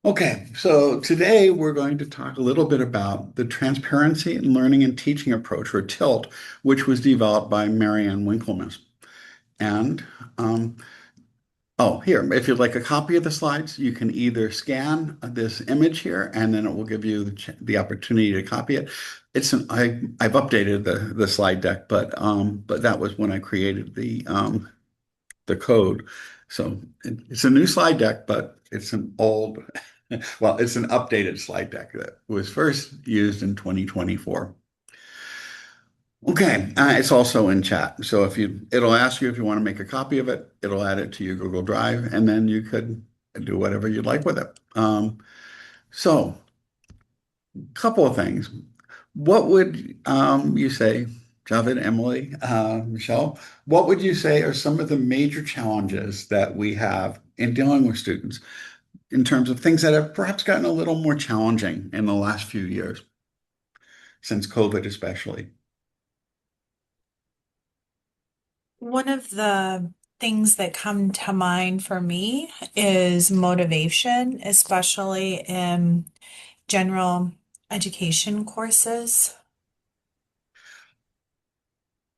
Okay, so today we're going to talk a little bit about the transparency in learning and teaching approach, or TILT, which was developed by Mary-Ann Winklemas. And um, oh, here, if you'd like a copy of the slides, you can either scan this image here, and then it will give you the opportunity to copy it. I've updated the slide deck, but that was when I created the code. So it's a new slide deck, but it's an old, well, it's an updated slide deck that was first used in 2024. Okay, it's also in chat. So it'll ask you if you want to make a copy of it. It'll add it to your Google Drive, and then you could do whatever you'd like with it. So, couple of things. What would you say, Javed, Emily, Michelle? What would you say are some of the major challenges that we have in dealing with students in terms of things that have perhaps gotten a little more challenging in the last few years, since COVID especially? One of the things that come to mind for me is motivation, especially in general education courses.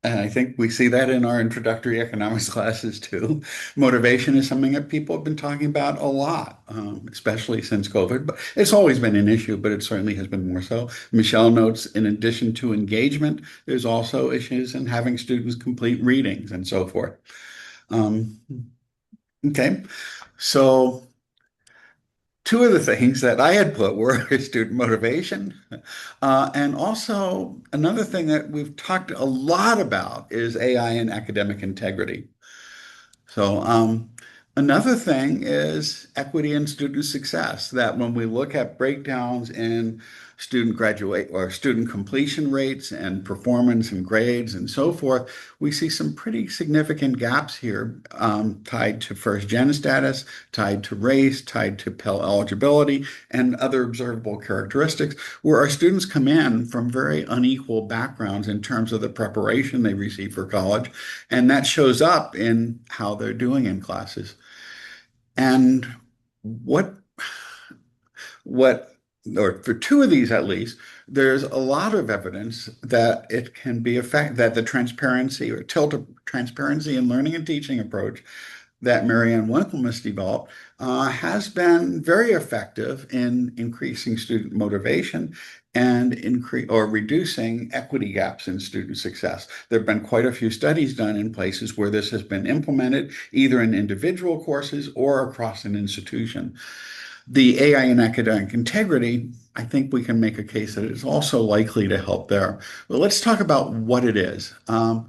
And I think we see that in our introductory economics classes too. Motivation is something that people have been talking about a lot, especially since COVID. But it's always been an issue, but it certainly has been more so. Michelle notes, in addition to engagement, there's also issues in having students complete readings and so forth. Um, okay, so two of the things that I had put were student motivation. And also, another thing that we've talked a lot about is AI and academic integrity. So, another thing is equity and student success, that when we look at breakdowns in student graduate or student completion rates and performance and grades and so forth, we see some pretty significant gaps here, tied to first gen status, tied to race, tied to Pell eligibility, and other observable characteristics, where our students come in from very unequal backgrounds in terms of the preparation they receive for college, and that shows up in how they're doing in classes. And what what or for two of these at least, there's a lot of evidence that it can be effect that the transparency or tilt of transparency in learning and teaching approach that Mary-Ann Winklemas developed has been very effective in increasing student motivation and reducing equity gaps in student success. There have been quite a few studies done in places where this has been implemented, either in individual courses or across an institution. The AI and academic integrity, I think we can make a case that it's also likely to help there. But let's talk about what it is. And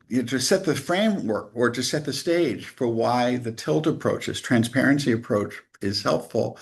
to set the framework or to set the stage for why the tilt approach, this transparency approach, is helpful.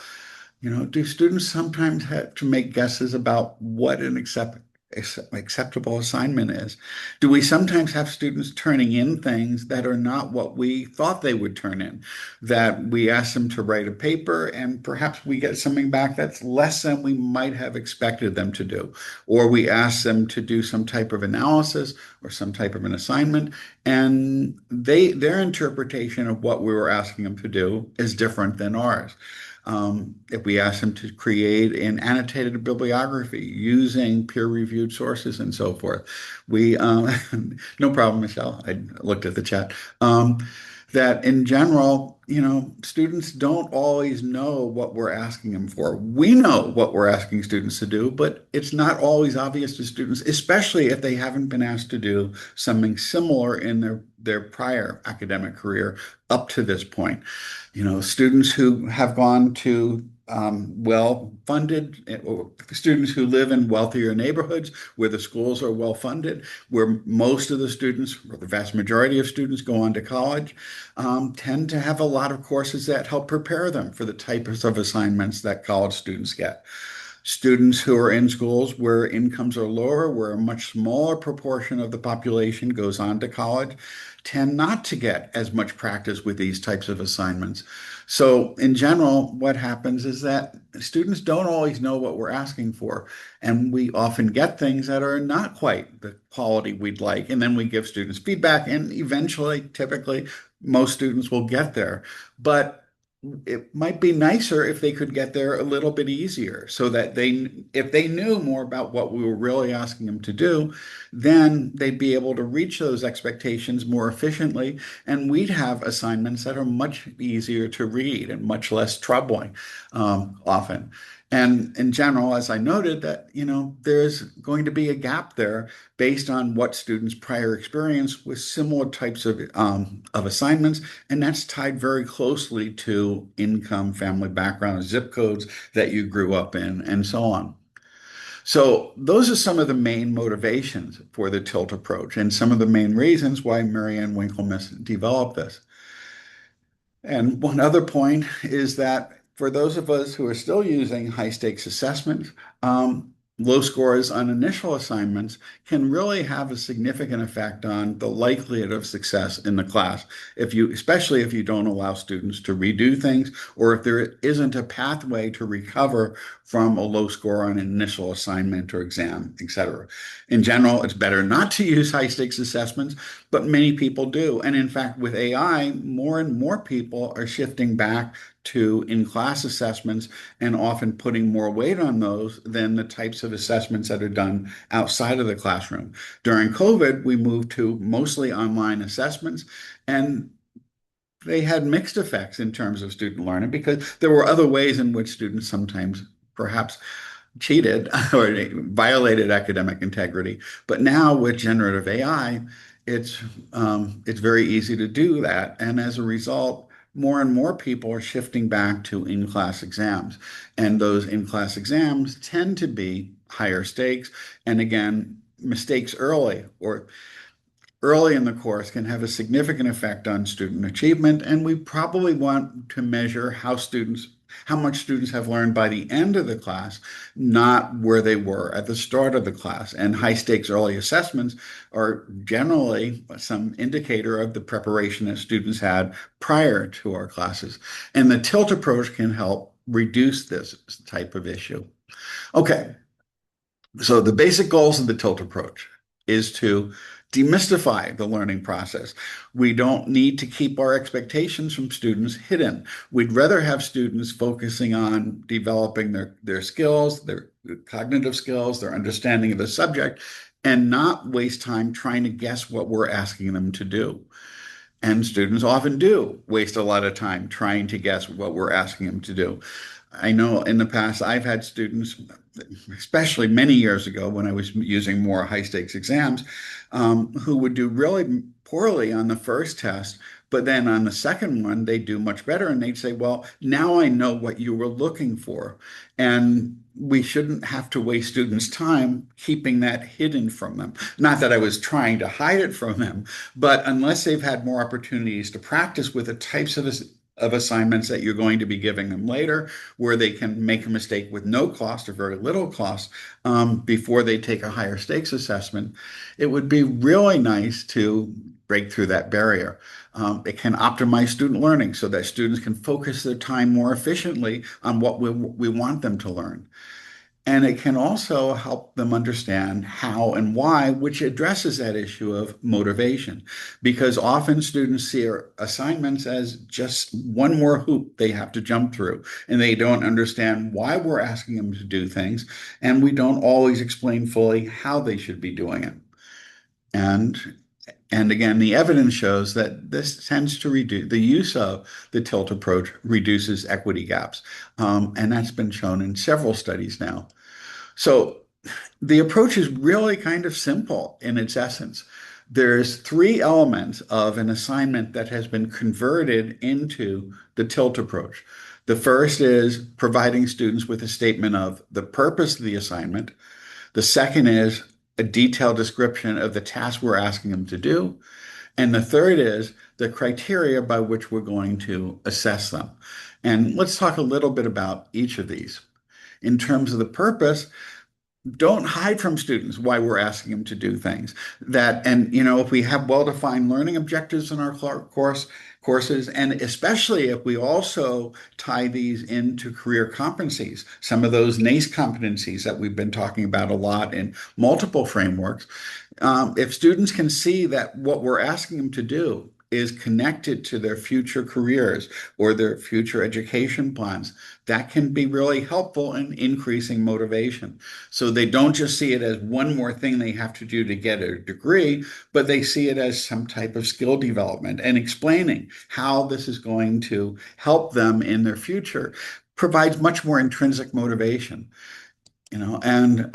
Do students sometimes have to make guesses about what an acceptable assignment is? Do we sometimes have students turning in things that are not what we thought they would turn in? That we ask them to write a paper and perhaps we get something back that's less than we might have expected them to do. Or we ask them to do some type of analysis or some type of an assignment, and their interpretation of what we were asking them to do is different than ours. If we ask them to create an annotated bibliography using peer-reviewed sources and so forth, we no problem, Michelle. I looked at the chat. That in general, students don't always know what we're asking them for. We know what we're asking students to do, but it's not always obvious to students, especially if they haven't been asked to do something similar in their prior academic career up to this point. Students who have gone to well-funded, or students who live in wealthier neighborhoods where the schools are well-funded, where most of the students, or the vast majority of students, go on to college, tend to have a lot of courses that help prepare them for the types of assignments that college students get. Students who are in schools where incomes are lower, where a much smaller proportion of the population goes on to college, tend not to get as much practice with these types of assignments. So, in general, what happens is that students don't always know what we're asking for, and we often get things that are not quite the quality we'd like. And then we give students feedback, and eventually, typically, most students will get there. But it might be nicer if they could get there a little bit easier so that if they knew more about what we were really asking them to do, then they'd be able to reach those expectations more efficiently. And we'd have assignments that are much easier to read and much less troubling, often. And in general, as I noted, that, there's going to be a gap there based on what students' prior experience with similar types of assignments, and that's tied very closely to income, family background, zip codes that you grew up in, and so on. So those are some of the main motivations for the tilt approach and some of the main reasons why Mary-Ann Winklemas developed this. And one other point is that for those of us who are still using high stakes assessments, low scores on initial assignments can really have a significant effect on the likelihood of success in the class. Especially if you don't allow students to redo things, or if there isn't a pathway to recover from a low score on an initial assignment or exam, etc. In general, it's better not to use high stakes assessments, but many people do. And in fact, with AI, more and more people are shifting back to in-class assessments and often putting more weight on those than the types of assessments that are done outside of the classroom. During COVID, we moved to mostly online assessments, and they had mixed effects in terms of student learning because there were other ways in which students sometimes perhaps cheated or violated academic integrity. But now with generative AI, it's very easy to do that, and as a result, more and more people are shifting back to in-class exams, and those in-class exams tend to be higher stakes. And again, mistakes early in the course can have a significant effect on student achievement, and we probably want to measure how much students have learned by the end of the class, not where they were at the start of the class. And high stakes early assessments are generally some indicator of the preparation that students had prior to our classes. And the tilt approach can help reduce this type of issue. Okay, so the basic goals of the tilt approach is to demystify the learning process. We don't need to keep our expectations from students hidden. We'd rather have students focusing on developing their skills, their cognitive skills, their understanding of the subject, and not waste time trying to guess what we're asking them to do. And students often do waste a lot of time trying to guess what we're asking them to do. I know in the past I've had students, especially many years ago when I was using more high stakes exams, who would do really poorly on the first test, but then on the second one, they do much better. And they'd say, well, now I know what you were looking for. And we shouldn't have to waste students' time keeping that hidden from them. Not that I was trying to hide it from them, but unless they've had more opportunities to practice with the types of assignments that you're going to be giving them later, where they can make a mistake with no cost or very little cost, before they take a higher stakes assessment, it would be really nice to break through that barrier. It can optimize student learning so that students can focus their time more efficiently on what we want them to learn. And it can also help them understand how and why, which addresses that issue of motivation. Because often students see our assignments as just one more hoop they have to jump through, and they don't understand why we're asking them to do things, and we don't always explain fully how they should be doing it. And and again, the evidence shows that this tends to reduce the use of the tilt approach reduces equity gaps. And that's been shown in several studies now. So the approach is really kind of simple in its essence. There's three elements of an assignment that has been converted into the tilt approach. The first is providing students with a statement of the purpose of the assignment. The second is a detailed description of the task we're asking them to do. And the third is the criteria by which we're going to assess them. And let's talk a little bit about each of these. In terms of the purpose, don't hide from students why we're asking them to do things. If we have well-defined learning objectives in our courses, and especially if we also tie these into career competencies, some of those NACE competencies that we've been talking about a lot in multiple frameworks, if students can see that what we're asking them to do is connected to their future careers or their future education plans, that can be really helpful in increasing motivation. So they don't just see it as one more thing they have to do to get a degree, but they see it as some type of skill development, and explaining how this is going to help them in their future provides much more intrinsic motivation, and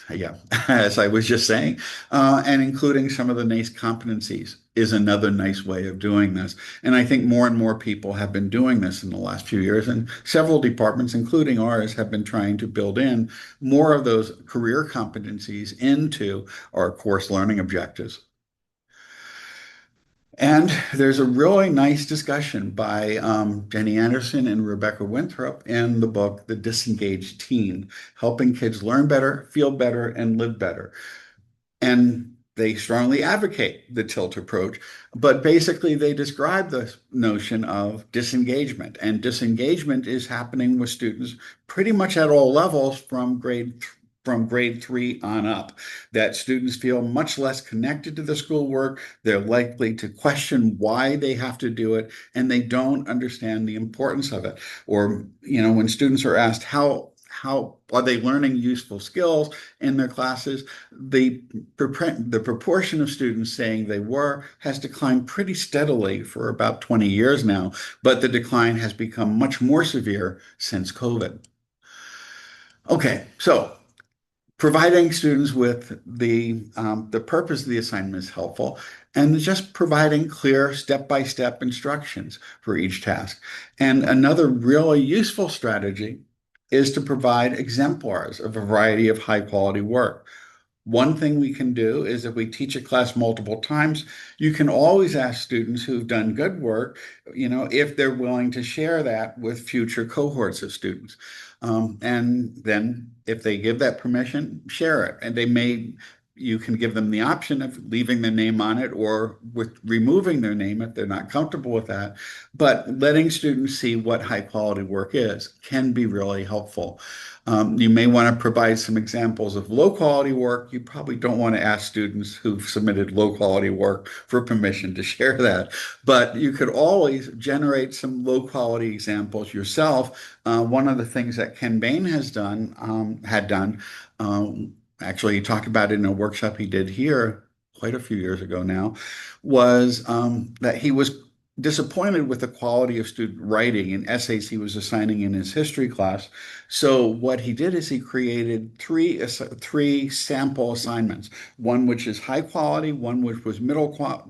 yeah, as I was just saying, and including some of the NACE competencies is another nice way of doing this. And I think more and more people have been doing this in the last few years, and several departments, including ours, have been trying to build in more of those career competencies into our course learning objectives. And there's a really nice discussion by Jenny Anderson and Rebecca Winthrop in the book, The Disengaged Teen, helping kids learn better, feel better, and live better. And they strongly advocate the tilt approach, but basically they describe the notion of disengagement. And disengagement is happening with students pretty much at all levels from grade 3 on up, that students feel much less connected to the schoolwork. They're likely to question why they have to do it, and they don't understand the importance of it. Or, when students are asked how are they learning useful skills in their classes, the proportion of students saying they were has declined pretty steadily for about 20 years now, but the decline has become much more severe since COVID. Okay, so providing students with the purpose of the assignment is helpful, and just providing clear step-by-step instructions for each task. And another really useful strategy is to provide exemplars of a variety of high-quality work. One thing we can do is if we teach a class multiple times, you can always ask students who've done good work, if they're willing to share that with future cohorts of students. And then if they give that permission, share it. And you can give them the option of leaving their name on it or with removing their name if they're not comfortable with that. But letting students see what high quality work is can be really helpful. You may want to provide some examples of low quality work. You probably don't want to ask students who've submitted low quality work for permission to share that, but you could always generate some low quality examples yourself. One of the things that Ken Bain had done, actually he talked about it in a workshop he did here quite a few years ago now, was that he was disappointed with the quality of student writing in essays he was assigning in his history class. So what he did is he created three sample assignments, one which is high quality, one which was middle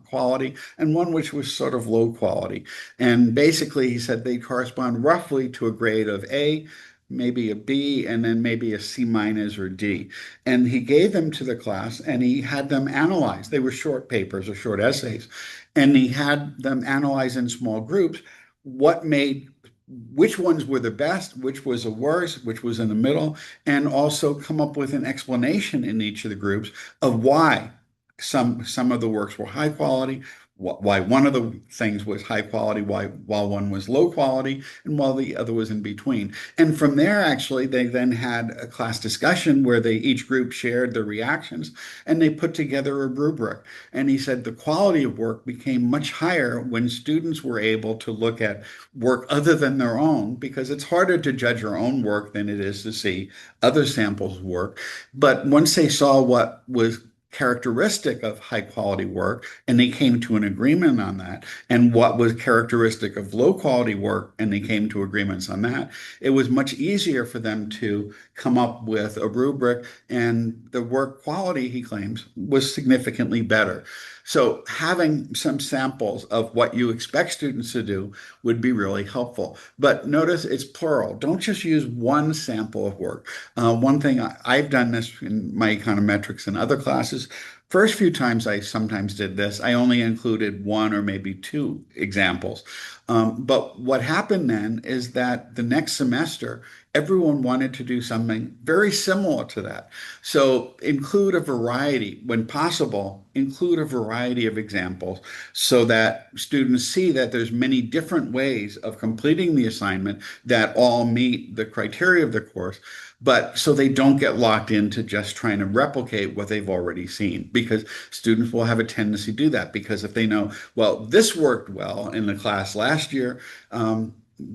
quality, and one which was sort of low quality. And basically he said they correspond roughly to a grade of A, maybe a B, and then maybe a C minus or D. And he gave them to the class and he had them analyze. They were short papers or short essays. And he had them analyze in small groups which ones were the best, which was the worst, which was in the middle, and also come up with an explanation in each of the groups of why some of the works were high quality, why one of the things was high quality, while one was low quality, and while the other was in between. And from there, actually, they then had a class discussion where each group shared their reactions and they put together a rubric. And he said the quality of work became much higher when students were able to look at work other than their own, because it's harder to judge your own work than it is to see other samples' work. But once they saw what was characteristic of high quality work and they came to an agreement on that, and what was characteristic of low quality work and they came to agreements on that, it was much easier for them to come up with a rubric, and the work quality, he claims, was significantly better. So having some samples of what you expect students to do would be really helpful. But notice it's plural. Don't just use one sample of work. One thing I've done this in my econometrics and other classes. First few times I sometimes did this, I only included one or maybe two examples. But what happened then is that the next semester, everyone wanted to do something very similar to that. So include a variety, when possible, include a variety of examples so that students see that there's many different ways of completing the assignment that all meet the criteria of the course, but so they don't get locked into just trying to replicate what they've already seen, because students will have a tendency to do that. Because if they know, well, this worked well in the class last year,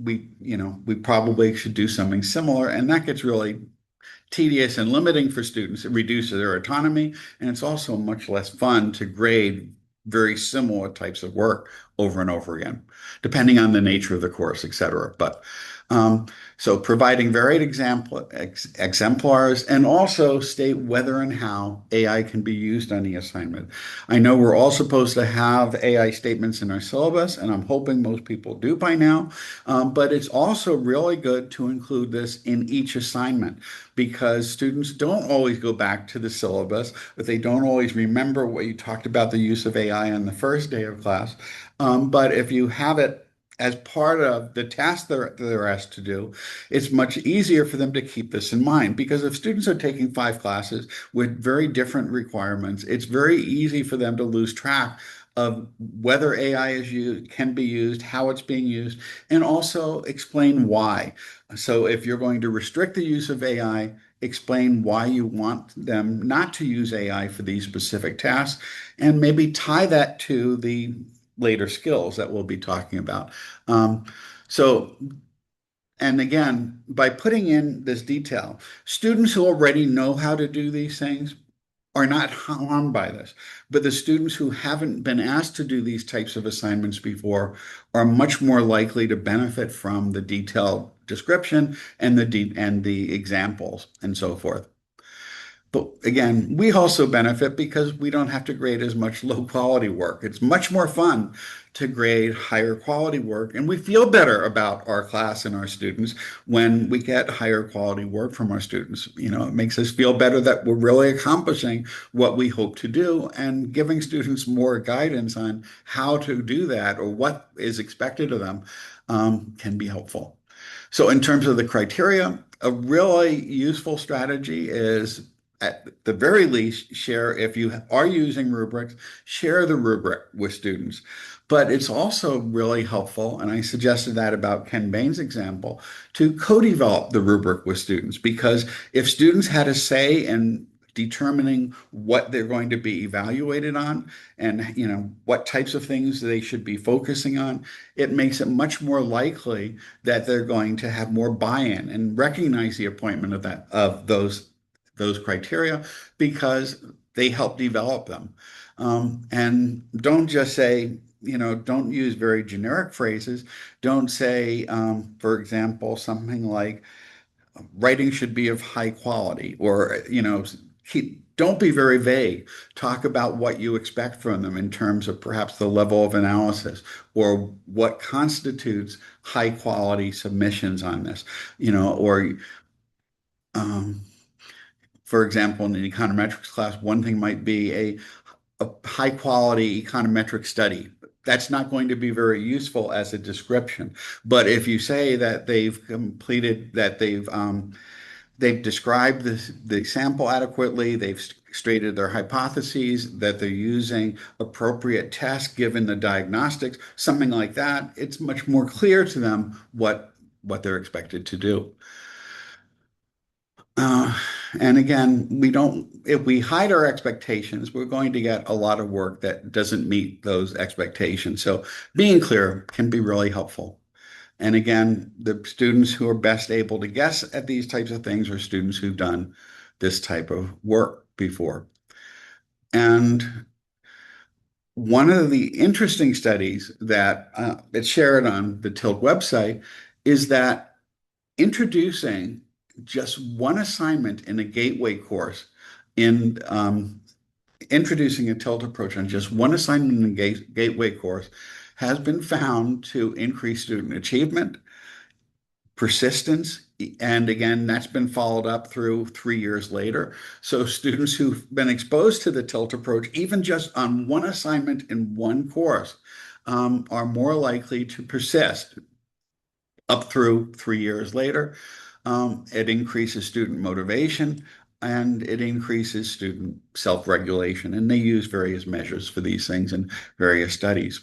we probably should do something similar, and that gets really tedious and limiting for students. It reduces their autonomy, and it's also much less fun to grade very similar types of work over and over again, depending on the nature of the course, et cetera. But um, so providing varied exemplars, and also state whether and how AI can be used on the assignment. I know we're all supposed to have AI statements in our syllabus, and I'm hoping most people do by now. But it's also really good to include this in each assignment, because students don't always go back to the syllabus, but they don't always remember what you talked about the use of AI on the first day of class. But if you have it as part of the task they're asked to do, it's much easier for them to keep this in mind. Because if students are taking 5 classes with very different requirements, it's very easy for them to lose track of whether AI can be used, how it's being used, and also explain why. So if you're going to restrict the use of AI, explain why you want them not to use AI for these specific tasks, and maybe tie that to the later skills that we'll be talking about. Um, so, and again, by putting in this detail, students who already know how to do these things are not harmed by this. But the students who haven't been asked to do these types of assignments before are much more likely to benefit from the detailed description and the examples and so forth. But again, we also benefit because we don't have to grade as much low quality work. It's much more fun to grade higher quality work. And we feel better about our class and our students when we get higher quality work from our students. It makes us feel better that we're really accomplishing what we hope to do, and giving students more guidance on how to do that or what is expected of them can be helpful. So in terms of the criteria, a really useful strategy is, at the very least, share, if you are using rubrics, share the rubric with students. But it's also really helpful, and I suggested that about Ken Bain's example, to co-develop the rubric with students. Because if students had a say in determining what they're going to be evaluated on, and what types of things they should be focusing on, it makes it much more likely that they're going to have more buy-in and recognize the appointment of those criteria, because they help develop them. And don't just say, don't use very generic phrases. Don't say, for example, something like writing should be of high quality, or, don't be very vague. Talk about what you expect from them in terms of perhaps the level of analysis, or what constitutes high quality submissions on this, or um, for example, in the econometrics class, one thing might be a high quality econometric study. That's not going to be very useful as a description. But if you say that they've described the sample adequately, they've stated their hypotheses, that they're using appropriate tests given the diagnostics, something like that, it's much more clear to them what they're expected to do. Uh, and again, if we hide our expectations, we're going to get a lot of work that doesn't meet those expectations. So being clear can be really helpful. And again, the students who are best able to guess at these types of things are students who've done this type of work before. And one of the interesting studies that it's shared on the Tilt website is that introducing just one assignment in a gateway course, in introducing a tilt approach on just one assignment in a gateway course, has been found to increase student achievement, persistence, and again, that's been followed up through 3 years later. So students who've been exposed to the tilt approach, even just on one assignment in one course, are more likely to persist up through 3 years later. It increases student motivation and it increases student self-regulation. And they use various measures for these things in various studies.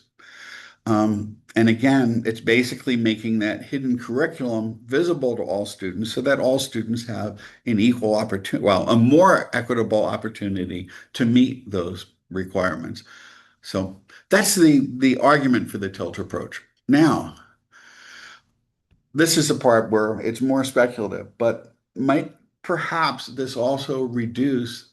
And again, it's basically making that hidden curriculum visible to all students so that all students have an equal opportunity, well, a more equitable opportunity to meet those requirements. So that's the argument for the tilt approach. Now, this is the part where it's more speculative, but might perhaps this also reduce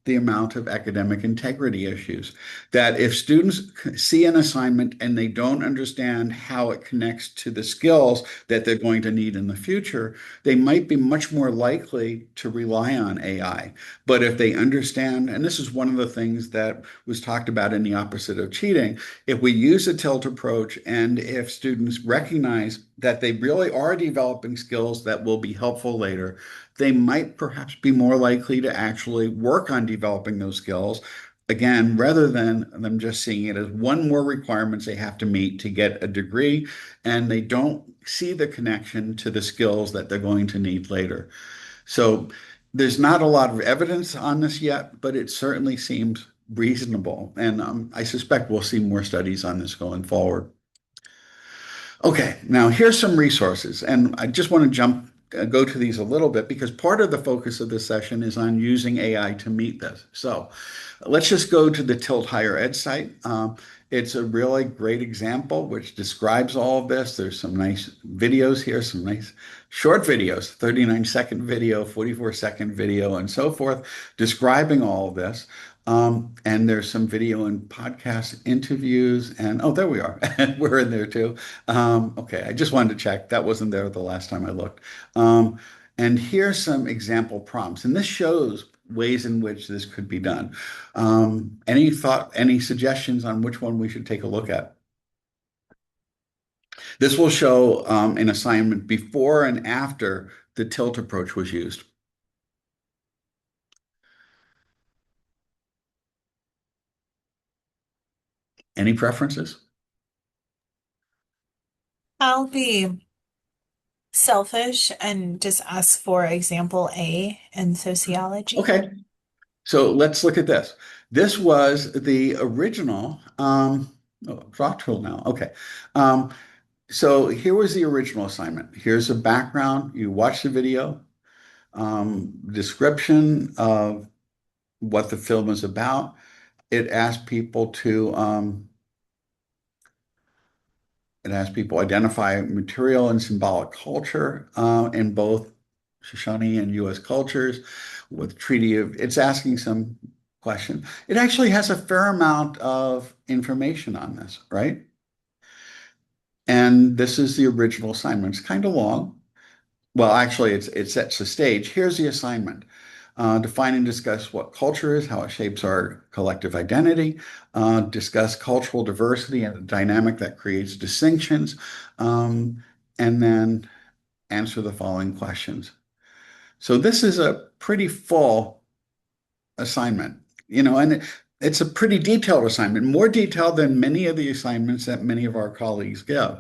the amount of academic integrity issues? That if students see an assignment and they don't understand how it connects to the skills that they're going to need in the future, they might be much more likely to rely on AI. But if they understand, and this is one of the things that was talked about in the opposite of cheating, if we use a tilt approach and if students recognize that they really are developing skills that will be helpful later, they might perhaps be more likely to actually work on developing those skills. Again, rather than them just seeing it as one more requirements they have to meet to get a degree, and they don't see the connection to the skills that they're going to need later. So there's not a lot of evidence on this yet, but it certainly seems reasonable. And I suspect we'll see more studies on this going forward. Okay, now here's some resources, and I just want to go to these a little bit because part of the focus of this session is on using AI to meet this. So let's just go to the Tilt Higher Ed site. It's a really great example which describes all of this. There's some nice videos here, some nice short videos, 39-second video, 44-second video, and so forth, describing all of this. And there's some video and podcast interviews, and oh, there we are. We're in there too. Okay, I just wanted to check. That wasn't there the last time I looked. And here's some example prompts, and this shows ways in which this could be done. Any suggestions on which one we should take a look at? This will show an assignment before and after the tilt approach was used. Any preferences? I'll be selfish and just ask for example A in sociology. Okay, so let's look at this. This was the original doctoral now. Okay. So here was the original assignment. Here's a background. You watch the video, description of what the film is about. It asked people to identify material and symbolic culture in both Shoshone and U.S. cultures with treaty of, it's asking some question. It actually has a fair amount of information on this, right? And this is the original assignment. It's kind of long. Well, actually, it sets the stage. Here's the assignment. Define and discuss what culture is, how it shapes our collective identity, discuss cultural diversity and the dynamic that creates distinctions, and then answer the following questions. So this is a pretty full assignment, and it's a pretty detailed assignment, more detailed than many of the assignments that many of our colleagues give.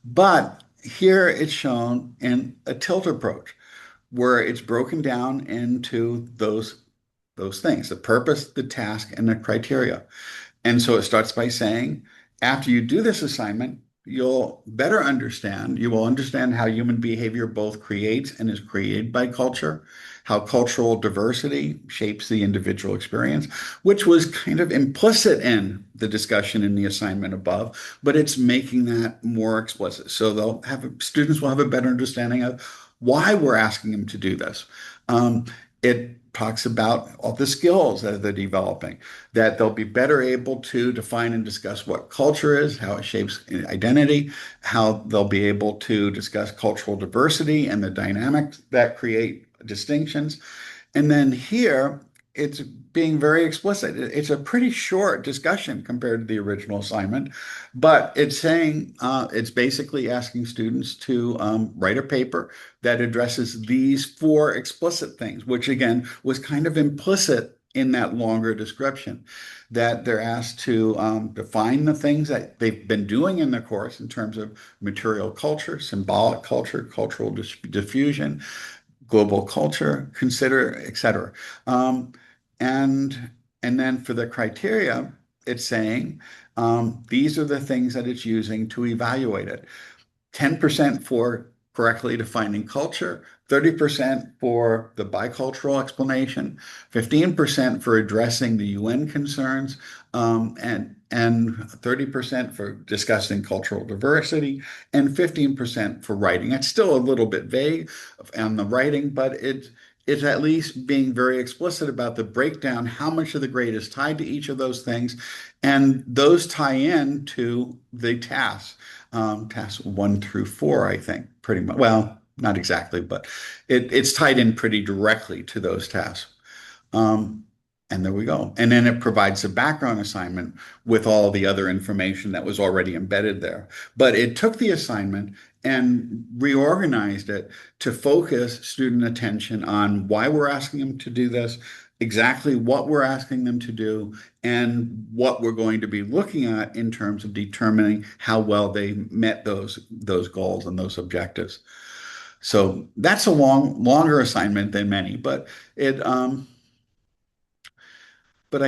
But here it's shown in a tilt approach where it's broken down into those things, the purpose, the task, and the criteria. And so it starts by saying, after you do this assignment, you will understand how human behavior both creates and is created by culture, how cultural diversity shapes the individual experience, which was kind of implicit in the discussion in the assignment above, but it's making that more explicit. So students will have a better understanding of why we're asking them to do this. It talks about all the skills that they're developing, that they'll be better able to define and discuss what culture is, how it shapes identity, how they'll be able to discuss cultural diversity and the dynamics that create distinctions. And then here, it's being very explicit. It's a pretty short discussion compared to the original assignment, but it's saying, it's basically asking students to write a paper that addresses these four explicit things, which again was kind of implicit in that longer description, that they're asked to define the things that they've been doing in the course in terms of material culture, symbolic culture, cultural diffusion, global culture, consider, etc. Um, and and then for the criteria, it's saying these are the things that it's using to evaluate it. 10% for correctly defining culture, 30% for the bicultural explanation, 15% for addressing the UN concerns, and 30% for discussing cultural diversity, and 15% for writing. It's still a little bit vague on the writing, but it's at least being very explicit about the breakdown, how much of the grade is tied to each of those things, and those tie in to the tasks, tasks 1 through 4, I think, pretty much. Well, not exactly, but it's tied in pretty directly to those tasks. Um, and there we go. And then it provides a background assignment with all the other information that was already embedded there. But it took the assignment and reorganized it to focus student attention on why we're asking them to do this, exactly what we're asking them to do, and what we're going to be looking at in terms of determining how well they met those goals and those objectives. So that's a longer assignment than many, but I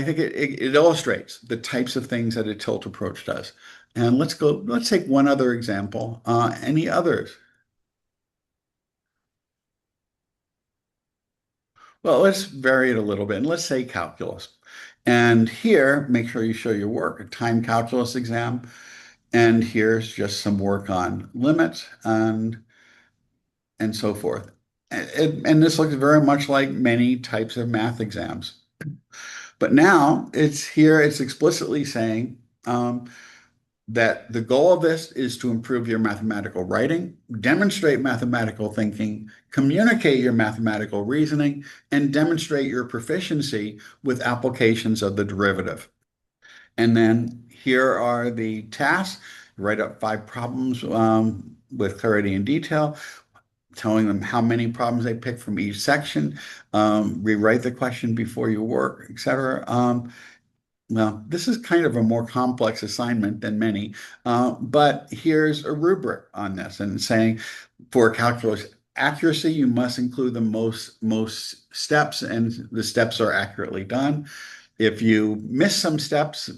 think it illustrates the types of things that a tilt approach does. And let's take one other example. Any others? Well, let's vary it a little bit and let's say calculus. And here, make sure you show your work, a time calculus exam. And here's just some work on limits and so forth. And this looks very much like many types of math exams. But now it's explicitly saying that the goal of this is to improve your mathematical writing, demonstrate mathematical thinking, communicate your mathematical reasoning, and demonstrate your proficiency with applications of the derivative. And then here are the tasks. Write up 5 problems with clarity and detail, telling them how many problems they pick from each section, rewrite the question before you work, etc. Well, this is kind of a more complex assignment than many, but here's a rubric on this and saying for calculus accuracy, you must include the most steps, and the steps are accurately done. If you miss some steps,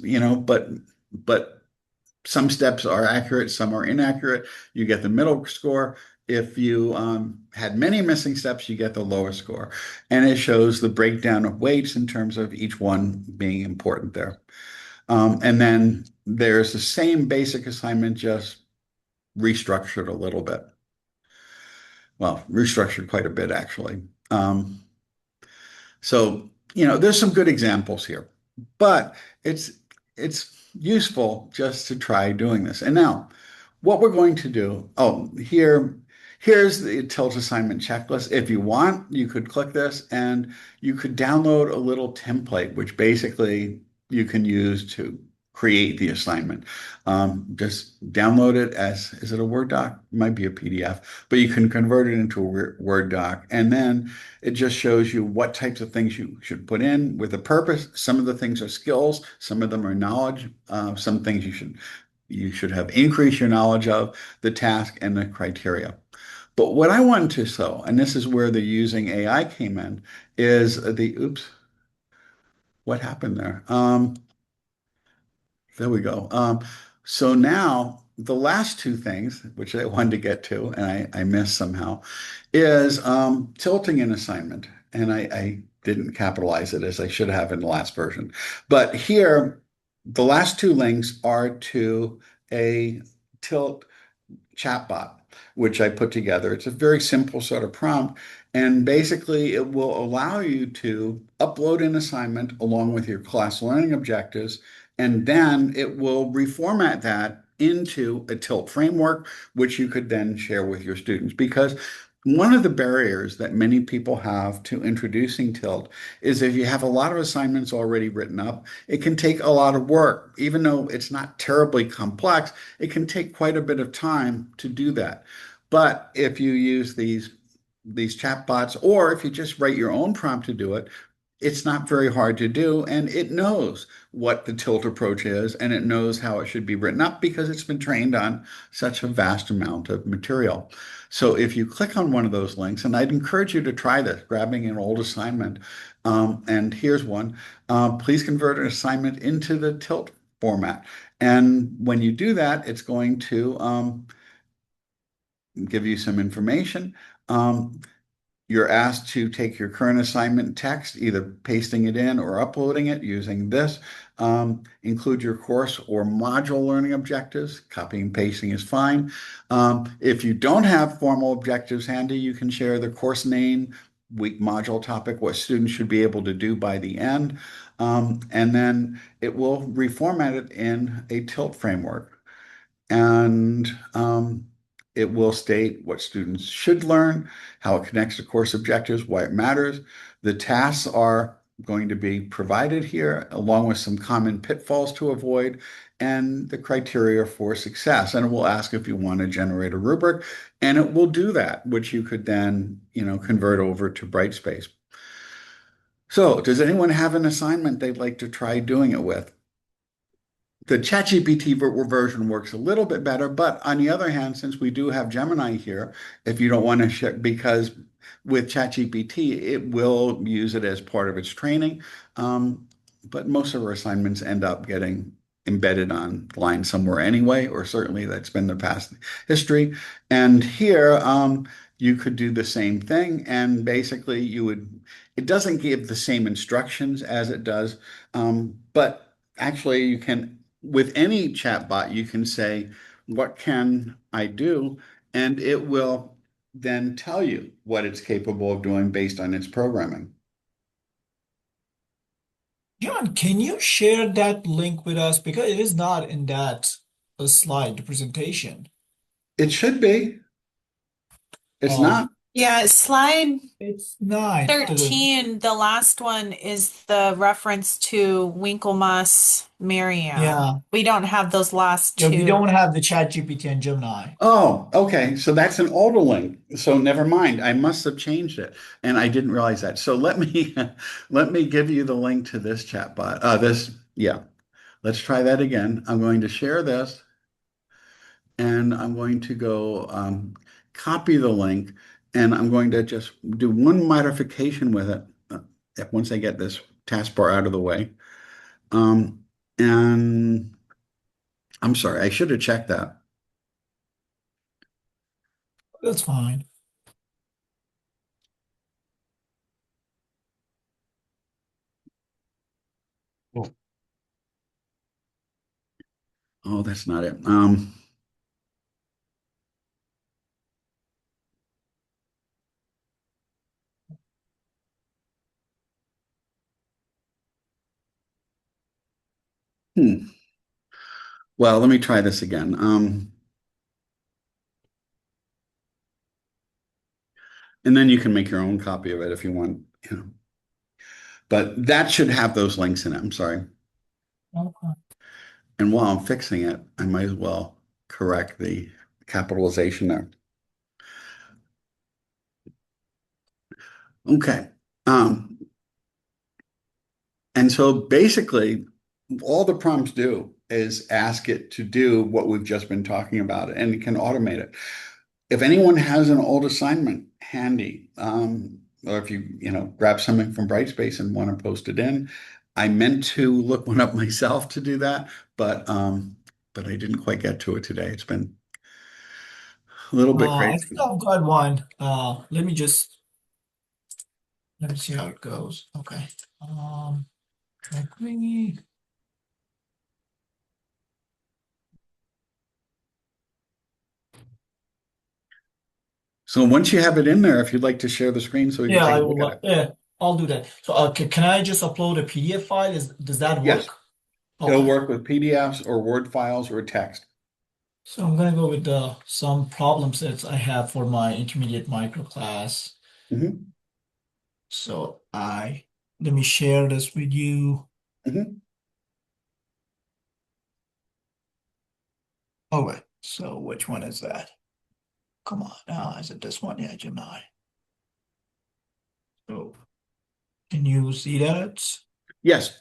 but some steps are accurate, some are inaccurate, you get the middle score. If you had many missing steps, you get the lowest score. And it shows the breakdown of weights in terms of each one being important there. And then there's the same basic assignment, just restructured a little bit. Well, restructured quite a bit, actually. So, there's some good examples here, but it's useful just to try doing this. And now, what we're going to do, here's the tilt assignment checklist. If you want, you could click this and you could download a little template, which basically you can use to create the assignment. Just download it is it a Word doc? It might be a PDF, but you can convert it into a Word doc. And then it just shows you what types of things you should put in with a purpose. Some of the things are skills, some of them are knowledge, some things you should have increased your knowledge of, the task and the criteria. But what I wanted to show, and this is where the using AI came in, is oops, what happened there? There we go. So now the last two things, which I wanted to get to, and I missed somehow, is tilting an assignment. And I didn't capitalize it as I should have in the last version. But here, the last two links are to a tilt chatbot, which I put together. It's a very simple sort of prompt. And basically, it will allow you to upload an assignment along with your class learning objectives, and then it will reformat that into a tilt framework, which you could then share with your students. Because one of the barriers that many people have to introducing tilt is if you have a lot of assignments already written up, it can take a lot of work. Even though it's not terribly complex, it can take quite a bit of time to do that. But if you use these chatbots, or if you just write your own prompt to do it, it's not very hard to do, and it knows what the tilt approach is, and it knows how it should be written up because it's been trained on such a vast amount of material. So if you click on one of those links, and I'd encourage you to try this, grabbing an old assignment, and here's one, please convert an assignment into the tilt format. And when you do that, it's going to give you some information. Um, you're asked to take your current assignment text, either pasting it in or uploading it using this. Include your course or module learning objectives. Copying and pasting is fine. If you don't have formal objectives handy, you can share the course name, week module topic, what students should be able to do by the end. And then it will reformat it in a tilt framework. And it will state what students should learn, how it connects to course objectives, why it matters. The tasks are going to be provided here, along with some common pitfalls to avoid and the criteria for success. And it will ask if you want to generate a rubric, and it will do that, which you could then, convert over to Brightspace. So, does anyone have an assignment they'd like to try doing it with? The ChatGPT version works a little bit better, but on the other hand, since we do have Gemini here, if you don't want to share, because with ChatGPT, it will use it as part of its training. But most of our assignments end up getting embedded online somewhere anyway, or certainly that's been the past history. And here, you could do the same thing, and basically it doesn't give the same instructions as it does, but actually you can with any chatbot, you can say, what can I do? And it will then tell you what it's capable of doing based on its programming. John, can you share that link with us? Because it is not in that slide, the presentation. It should be. It's Oh, not. Yeah, slide it's not. 13, the last one is the reference to Winklemas, Mary-Ann. Yeah. We don't have those last Yeah, we two. don't have the chat GPT and Gemini. Oh, okay. So that's an older link. So never mind. I must have changed it, and I didn't realize that. So let me let me give you the link to this chatbot. Yeah. Let's try that again. I'm going to share this. And I'm going to go copy the link, and I'm going to just do one modification with it once I get this taskbar out of the way. And I'm sorry, I should have checked that. That's fine. Oh, that's not it. Hmm. Well, let me try this again. And then you can make your own copy of it if you want. But that should have those links in it. I'm sorry. Okay. And while I'm fixing it, I might as well correct the capitalization there. Okay. Um, and so basically, all the prompts do is ask it to do what we've just been talking about, and it can automate it. If anyone has an old assignment handy, or if you grab something from Brightspace and want to post it in, I meant to look one up myself to do that, but I didn't quite get to it today. It's been a little bit I think crazy. I've got one. Let me see how it goes. Okay. Agree. So once you have it in there, if you'd like to share the screen so we can Yeah, take I a look will. at it. Yeah, I'll do that. So, can I just upload a PDF file? Does that Yes, work? it'll Okay. work with PDFs or Word files or text. So I'm gonna go with some problem sets I have for my intermediate micro class. Hmm. So let me share this with you. Hmm. Okay. So which one is that? Come on. Is it this one? Yeah, Gemini. So Can you see that? Yes.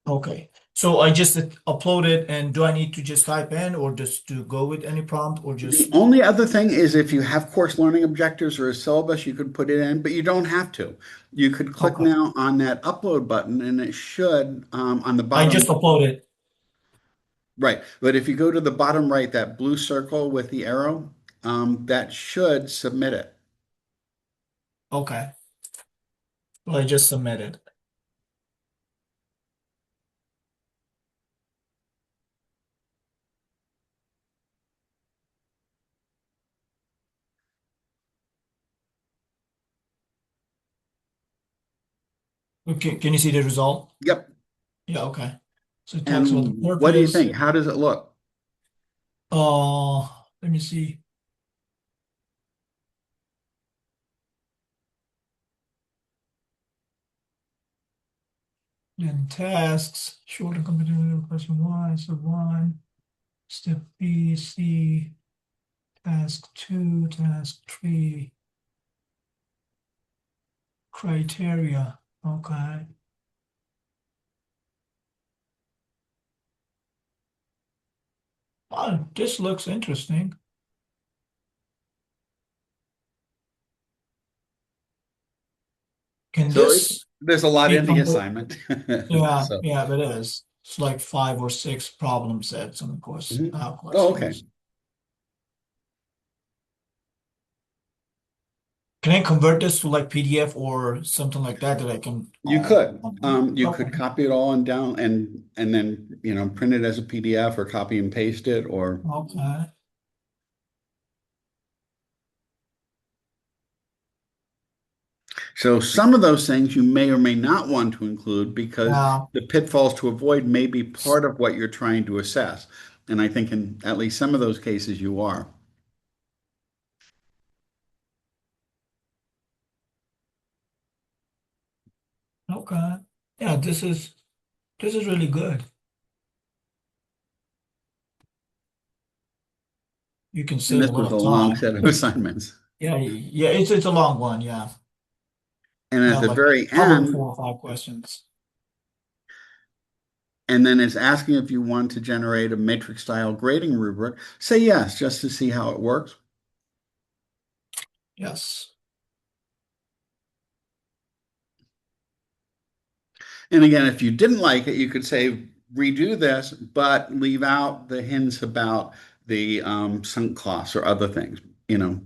Okay. So I just upload it, and do I need to just type in or just to go with any prompt or The just only other thing is if you have course learning objectives or a syllabus, you could put it in, but you don't have to. You could click okay. now on that upload button and it should on the I just bottom uploaded. right. But if you go to the bottom right, that blue circle with the arrow, that should submit it. Okay. Well, I just submitted. Okay. Can you see the result? Yep. Yeah, okay. So it talks about the And what do you purpose. think? How does it look? Let me see. Then tasks, short and complete question one, step one, step B, C, task two, task three, criteria. Okay. Oh, this looks interesting. Can So this there's a lot be in the convert? assignment. Yeah, So, yeah, it is. It's like 5 or 6 problem sets and of course mhm. Oh, okay. questions. Can I convert this to like PDF or something like that that I can You could. You okay. could copy it all and down and then, print it as a PDF or copy and paste it or Okay. so some of those things you may or may not want to include because Yeah. the pitfalls to avoid may be part of what you're trying to assess. And I think in at least some of those cases you are. Okay. Yeah, this is really good. You can And save a this lot was a of long time. set of assignments. Yeah, yeah, it's a long one, yeah. And at the Like very probably end, 4 or 5 questions. and then it's asking if you want to generate a matrix style grading rubric. Say yes, just to see how it works. Yes. And again, if you didn't like it, you could say redo this, but leave out the hints about the sunk costs or other things, you know.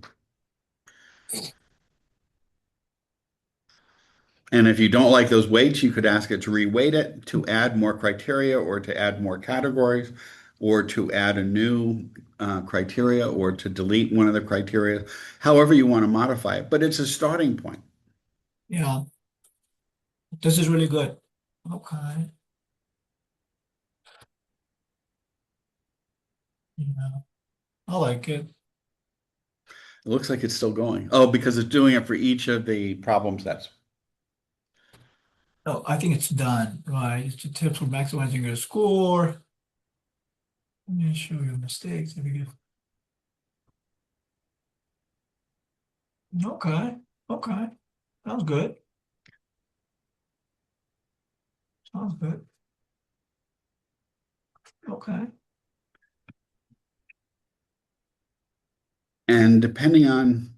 And if you don't like those weights, you could ask it to reweight it, to add more criteria, or to add more categories, or to add a new criteria, or to delete one of the criteria, however you want to modify it. But it's a starting point. Yeah, this is really good. Okay. Yeah, I like it. It looks like it's still going. Oh, because it's doing it for each of the problem sets. Oh, I think it's done. Right. It's the tips for maximizing your score. Let me show you mistakes. If you okay. Okay. Sounds good. Sounds good. Okay. And depending on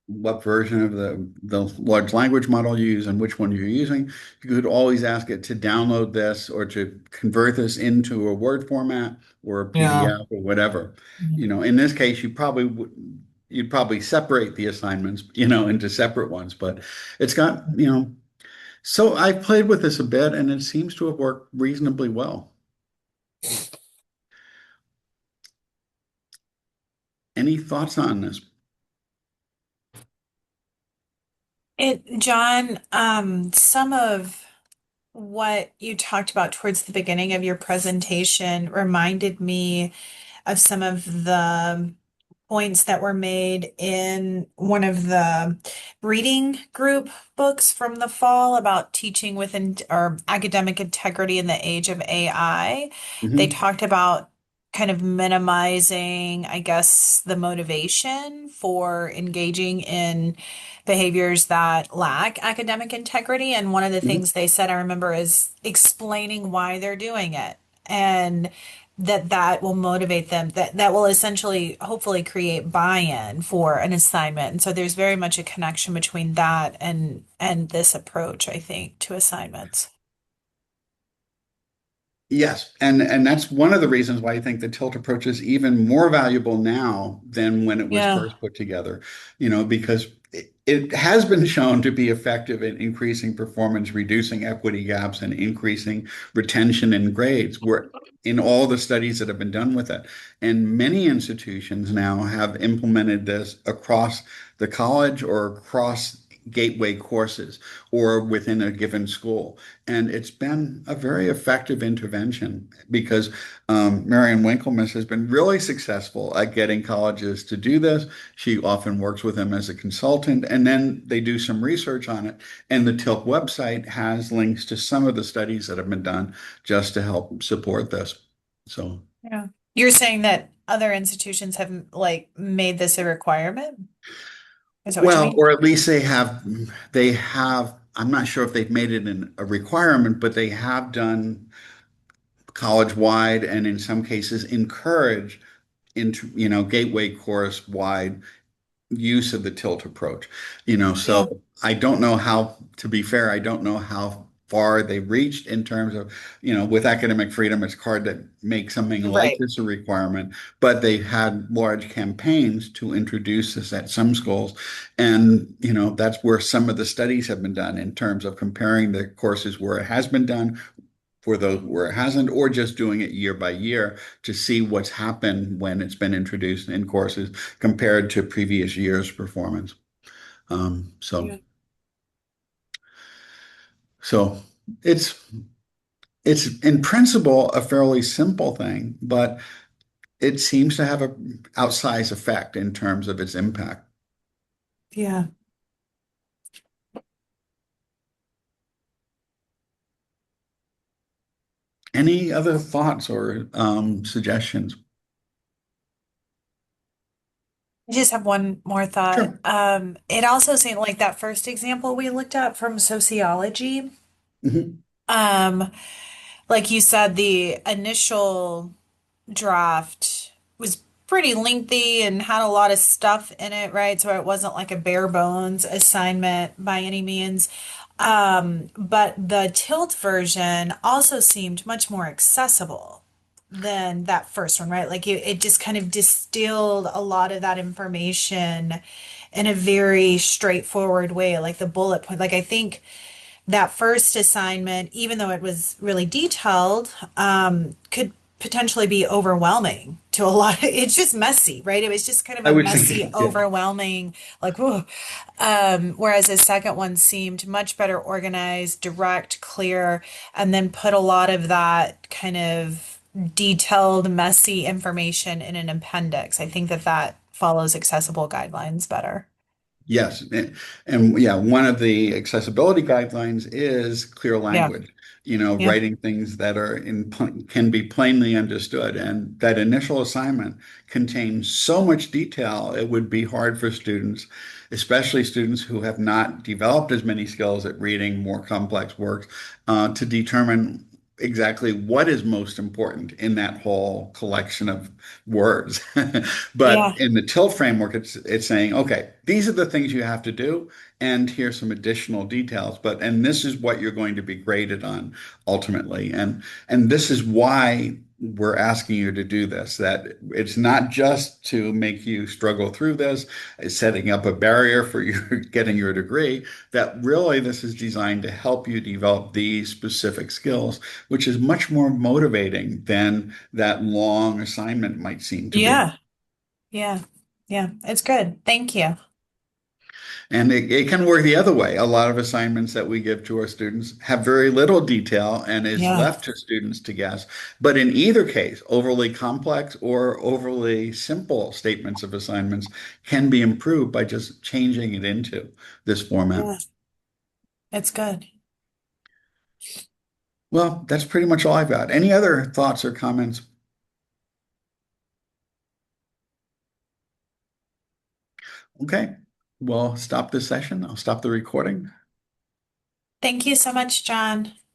what version of the large language model you use and which one you're using, you could always ask it to download this or to convert this into a Word format or a Yeah. PDF or whatever. In this case, you'd probably separate the assignments, into separate ones, but it's got, so I've played with this a bit and it seems to have worked reasonably well. Any thoughts on this? John, some of what you talked about towards the beginning of your presentation reminded me of some of the points that were made in one of the reading group books from the fall about teaching within or academic integrity in the age of AI. They Mhm. talked about kind of minimizing, I guess, the motivation for engaging in behaviors that lack academic integrity. And one of the Mhm. things they said, I remember, is explaining why they're doing it. And that will motivate them, that will essentially hopefully create buy-in for an assignment. And so there's very much a connection between that and this approach, I think, to assignments. Yes, and that's one of the reasons why I think the tilt approach is even more valuable now than when it was Yeah. first put together, because it has been shown to be effective in increasing performance, reducing equity gaps, and increasing retention in grades. Where in all the studies that have been done with it, and many institutions now have implemented this across the college or across gateway courses or within a given school. And it's been a very effective intervention because Mary-Ann Winklemas has been really successful at getting colleges to do this. She often works with them as a consultant, and then they do some research on it. And the TILP website has links to some of the studies that have been done just to help support this. So, Yeah. You're saying that other institutions have like made this a requirement? Is that what you well, mean? or at least I'm not sure if they've made it a requirement, but they have done college-wide and in some cases encourage into gateway course wide use of the tilt approach. Yeah. So I don't know how, to be fair, I don't know how far they've reached in terms of, with academic freedom, it's hard to make something like Right. this a requirement, but they've had large campaigns to introduce this at some schools. And, that's where some of the studies have been done in terms of comparing the courses where it has been done for those where it hasn't, or just doing it year by year to see what's happened when it's been introduced in courses compared to previous year's performance. Um, so, Yeah. so it's it's in principle a fairly simple thing, but it seems to have a outsized effect in terms of its impact. Yeah. Any other thoughts or suggestions? I just have one more thought. Sure. It also seemed like that first example we looked at from sociology. Mhm. Um, like you said, the initial draft was pretty lengthy and had a lot of stuff in it, right? So it wasn't like a bare bones assignment by any means. But the Tilt version also seemed much more accessible than that first one, right? Like it just kind of distilled a lot of that information in a very straightforward way, like the bullet point. Like I think that first assignment, even though it was really detailed, could potentially be overwhelming to a lot of, it's just messy, right? It was just kind of I a would messy, think, yeah. overwhelming, like, whoa. Whereas the second one seemed much better organized, direct, clear, and then put a lot of that kind of detailed, messy information in an appendix. I think that that follows accessible guidelines better. Yes, and yeah, one of the accessibility guidelines is clear Yeah. language, Yeah. writing things that are can be plainly understood. And that initial assignment contains so much detail, it would be hard for students, especially students who have not developed as many skills at reading more complex works, to determine exactly what is most important in that whole collection of words. But Yeah. in the TIL framework, it's saying, okay, these are the things you have to do, and here's some additional details. And this is what you're going to be graded on ultimately. And this is why we're asking you to do this, that it's not just to make you struggle through this, it's setting up a barrier for you getting your degree, that really this is designed to help you develop these specific skills, which is much more motivating than that long assignment might seem to be. Yeah. Yeah. Yeah. It's good. Thank you. And it can work the other way. A lot of assignments that we give to our students have very little detail and is Yeah. left to students to guess. But in either case, overly complex or overly simple statements of assignments can be improved by just changing it into this format. Yeah. It's good. Well, that's pretty much all I've got. Any other thoughts or comments? Okay, we'll stop this session. I'll stop the recording. Thank you so much, John.